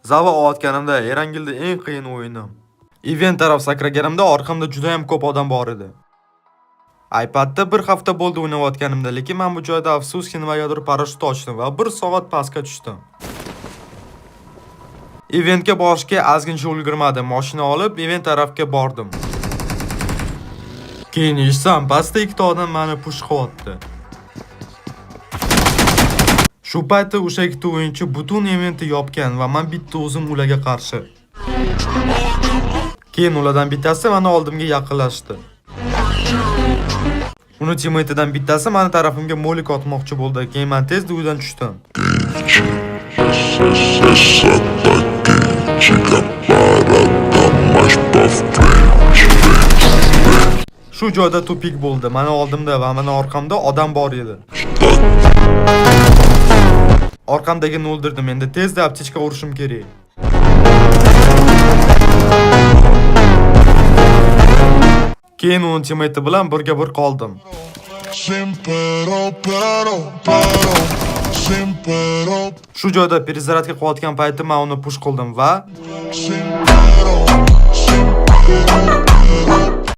Zava otganimda Erangilda eng qiyin o'yinim. Event taraf sakraganimda orqamda juda ham ko'p odam bor edi. iPadda bir hafta bo'ldi o'ynayotganimda, lekin men bu joyda afsuski nimagadir parashyut ochdim va 1 soat pastga tushdim. Eventga borishga ozgincha ulgurmadim. Mashina olib event tarafga bordim. Keyin eshitsam, pastda ikkita odam meni push qilyapti. Shu paytda o'sha ikkita o'yinchi butun eventni yopgan va men bitta o'zim ularga qarshi. Keyin ulardan bittasi meni oldimga yaqinlashdi. Uni teammatidan bittasi meni tarafimga molik otmoqchi bo'ldi. Keyin men tezda uydan tushdim. Shu joyda tupik bo'ldi. Meni oldimda va meni orqamda odam bor edi. Orqamdagini o'ldirdim. Endi tezda aptechka urishim kerak. Keyin uni teammati bilan birga bir qoldim. Shu joyda perezaradga qilayotgan paytim men uni push qildim va